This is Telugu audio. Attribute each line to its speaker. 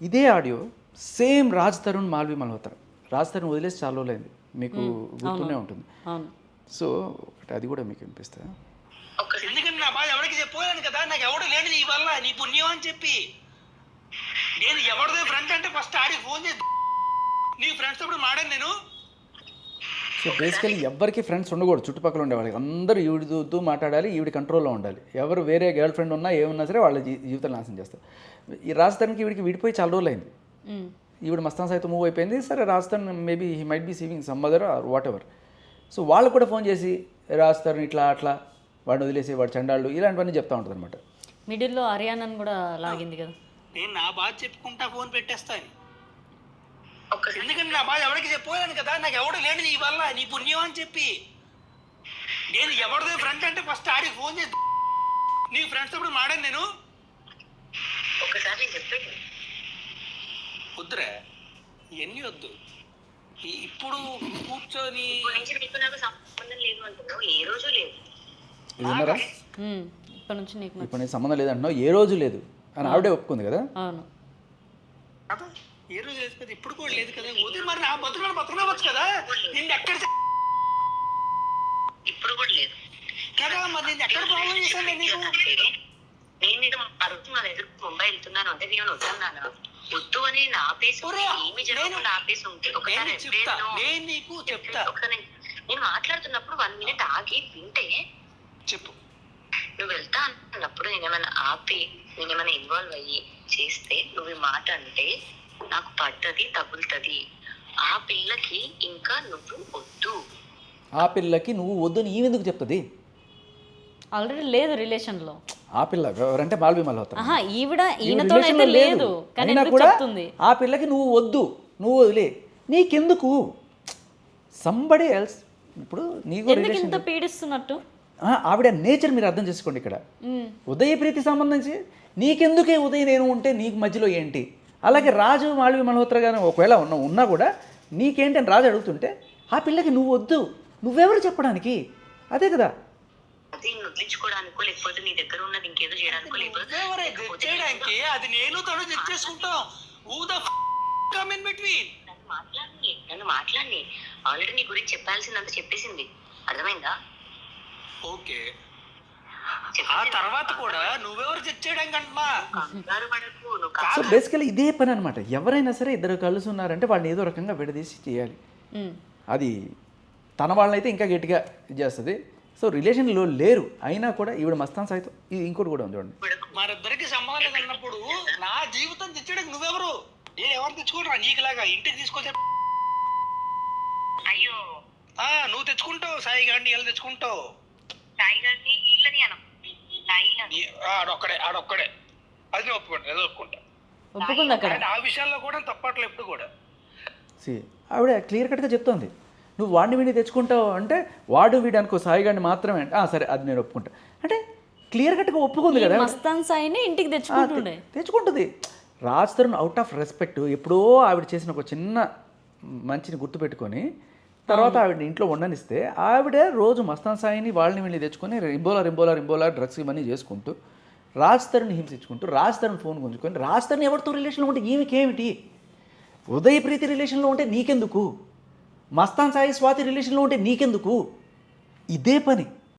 Speaker 1: ఇదే ఆడియో సేమ్ రాజ్ తరుణ్ మాల్వి మల్హోత్రా. రాజ్ తరుణ్ వదిలేసి చాలా రోజులైంది, మీకు గుర్తునే ఉంటుంది. సో అది కూడా మీకు వినిపిస్తా.
Speaker 2: ఎందుకంటే నా బాధ ఎవరికి చెప్పాను కదా, నాకు ఎవడు లేడు నీ వల్ల, నీ పుణ్యం అని చెప్పి. నేను ఎవరిదో ఫ్రెండ్ అంటే ఫస్ట్ ఆడికి ఫోన్ చేసి నీ ఫ్రెండ్స్ అప్పుడు మాడాను నేను.
Speaker 1: సో బేసికలీ ఎవరికి ఫ్రెండ్స్ ఉండకూడదు, చుట్టుపక్కల ఉండే వాళ్ళకి అందరూ ఈవిడితో మాట్లాడాలి, ఈవిడి కంట్రోల్లో ఉండాలి. ఎవరు వేరే గర్ల్ ఫ్రెండ్ ఉన్నా ఏమన్నా సరే వాళ్ళ జీవితం నాశనం చేస్తారు. ఈ రాజధానికి ఈవిడికి విడిపోయి చాలా రోజులు అయింది. ఈవిడ మస్తాన్ సైతం మూవ్ అయిపోయింది. సరే Rajasthan maybe he might be seeing some other or whatever. So వాళ్ళు కూడా ఫోన్ చేసి రాజస్థాన్ ఇట్లా అట్లా వాడిని వదిలేసి వాడు చండాళ్ళు ఇలాంటివన్నీ చెప్తా ఉంటుంది అనమాట.
Speaker 3: మిడిల్లో హర్యానాను కూడా లాగింది కదా.
Speaker 2: నేను నా బాధ చెప్పుకుంటా ఫోన్ పెట్టేస్తాను. ఎందుకంటే నా బాధ ఎవరికి చెప్పాను కదా, నాకు ఎవడు లేడు నీ వల్ల, నీ పుణ్యం అని చెప్పి. నేను ఎవరిదో ఫ్రెండ్ అంటే ఫస్ట్ ఆడికి ఫోన్ చేసి నీ ఫ్రెండ్స్ అప్పుడు మాడాను నేను.
Speaker 4: ఒకసారి నేను చెప్పేది
Speaker 2: వద్దురా, ఇవన్నీ వద్దు. ఇప్పుడు కూర్చొని
Speaker 4: నీకు నాకు సంబంధం లేదు అంటున్నావు, ఏ రోజు లేదు.
Speaker 1: ఇది ఉన్నారా
Speaker 3: ఇప్పటి నుంచి నీకు
Speaker 1: ఇప్పుడు నీకు సంబంధం లేదంటున్నావు, ఏ రోజు లేదు అని ఆవిడే ఒప్పుకుంది కదా.
Speaker 3: అవును,
Speaker 2: ఏ రోజు లేదు కదా, ఇప్పుడు కూడా లేదు కదా. వదిలి మరి నా బతుకునవచ్చు కదా. నిన్ను ఎక్కడ
Speaker 4: ఇప్పుడు కూడా లేదు
Speaker 2: కదా, మరి నిన్ను ఎక్కడ ప్రాబ్లం చేశాను నీకు.
Speaker 4: నేను ఆ రోజు మా దగ్గర ముంబై వెళ్తున్నాను అంటే నేను వద్దన్నాను. వద్దు అని నా ఆపేసి ఏమి జరగకుండా ఆపేసి ఉంటే ఒకసారి
Speaker 2: నేను నీకు చెప్తా.
Speaker 4: నేను మాట్లాడుతున్నప్పుడు 1 minute ఆగి వింటే
Speaker 2: చెప్పు.
Speaker 4: నువ్వు వెళ్తా అన్నప్పుడు నేనేమైనా ఆపి నేనేమైనా ఇన్వాల్వ్ అయ్యి చేస్తే నువ్వు ఈ మాట అంటే నాకు పడ్డది తగులుతుంది. ఆ పిల్లకి ఇంకా నువ్వు వద్దు.
Speaker 1: ఆ పిల్లకి నువ్వు వద్దు అని ఈమె ఎందుకు చెప్తుంది?
Speaker 3: ఆల్రెడీ లేదు రిలేషన్ లో.
Speaker 1: ఆ పిల్ల ఎవరంటే మాల్వి మల్హోత్రా.
Speaker 3: ఈవిడ ఈయనతో అయితే లేదు కానీ
Speaker 1: అయినా
Speaker 3: ఎందుకు
Speaker 1: కూడా
Speaker 3: చెప్తుంది?
Speaker 1: ఆ పిల్లకి నువ్వు వద్దు, నువ్వు వదిలే, నీకెందుకు సంబడి ఎల్స్. ఇప్పుడు నీకు
Speaker 3: ఎందుకు ఇంత పీడిస్తున్నట్టు
Speaker 1: ఆవిడ నేచర్ మీరు అర్థం చేసుకోండి. ఇక్కడ ఉదయ ప్రీతి సంబంధించి నీకెందుకే ఉదయ్ నేను ఉంటే నీకు మధ్యలో ఏంటి. అలాగే రాజు మాల్వి మల్హోత్రా గారు ఒకవేళ ఉన్నా కూడా నీకేంటి అని రాజు అడుగుతుంటే ఆ పిల్లకి నువ్వు వద్దు, నువ్వెవరు చెప్పడానికి? అదే కదా.
Speaker 4: అది వదిలించుకోవడానికో లేకపోతే నీ దగ్గర ఉన్నది ఇంకేదో చేయడానికో లేకపోతే
Speaker 2: అది నేను తను తెచ్చేసుకుంటాం.
Speaker 4: నన్ను మాట్లాడి ఆల్రెడీ నీ గురించి చెప్పాల్సిందంత చెప్పేసింది, అర్థమైందా?
Speaker 2: ఓకే, ఆ తర్వాత కూడా నువ్వెవరు తెచ్చేయడానికి అంటున్నా.
Speaker 1: సో బేసికలీ ఇదే పని అనమాట. ఎవరైనా సరే ఇద్దరు కలిసి ఉన్నారంటే వాళ్ళని ఏదో రకంగా విడదీసి చేయాలి. అది తన వాళ్ళనైతే ఇంకా గట్టిగా ఇది చేస్తుంది. సో రిలేషన్లో లేరు అయినా కూడా ఈవిడ మస్తాన్ సైతం ఇంకోటి కూడా ఉంది చూడండి.
Speaker 2: మరిద్దరికి సంబంధం లేదన్నప్పుడు నా జీవితం తెచ్చడానికి నువ్వెవరు? నేను ఎవరు తెచ్చుకుంటా నీకులాగా ఇంటికి తీసుకొచ్చా.
Speaker 4: అయ్యో
Speaker 2: నువ్వు తెచ్చుకుంటావు, సాయి గారిని ఎలా తెచ్చుకుంటావు?
Speaker 4: సాయి గారిని వీళ్ళని
Speaker 2: ఆడొక్కడే అది నేను ఒప్పుకుంటా, ఏదో
Speaker 3: ఒప్పుకుంది అక్కడ.
Speaker 2: ఆ విషయాల్లో కూడా తప్పట్లేదు ఎప్పుడు కూడా.
Speaker 1: ఆవిడ క్లియర్ కట్గా చెప్తోంది, నువ్వు వాడిని వీడిని తెచ్చుకుంటావు అంటే వాడు వీడు అనుకో, సాయి గారిని మాత్రమే అంటే సరే అది నేను ఒప్పుకుంటా అంటే క్లియర్ కట్గా ఒప్పుకుంది కదా.
Speaker 3: మస్తాన్ సాయిని ఇంటికి తెచ్చుకుంటుంది.
Speaker 1: Raj Tarun out of respect ఎప్పుడో ఆవిడ చేసిన ఒక చిన్న మంచిని గుర్తుపెట్టుకొని తర్వాత ఆవిడ ఇంట్లో ఉండనిస్తే ఆవిడ రోజు మస్తాన్ సాయిని వాళ్ళని వీళ్ళని తెచ్చుకొని రింబోలా డ్రగ్స్ ఇవన్నీ చేసుకుంటూ రాజ్ తరుణ్ హింసించుకుంటూ రాజ్ తరుణ్ ఫోన్ గుంజుకొని రాజ్ తరుణ్ ఎవరితో రిలేషన్లో ఉంటే ఈమెకేమిటి? ఉదయ్ ప్రీతి రిలేషన్లో ఉంటే నీకెందుకు? మస్తాన్ సాయి స్వాతి రిలేషన్లో ఉంటే నీకెందుకు? ఇదే పని.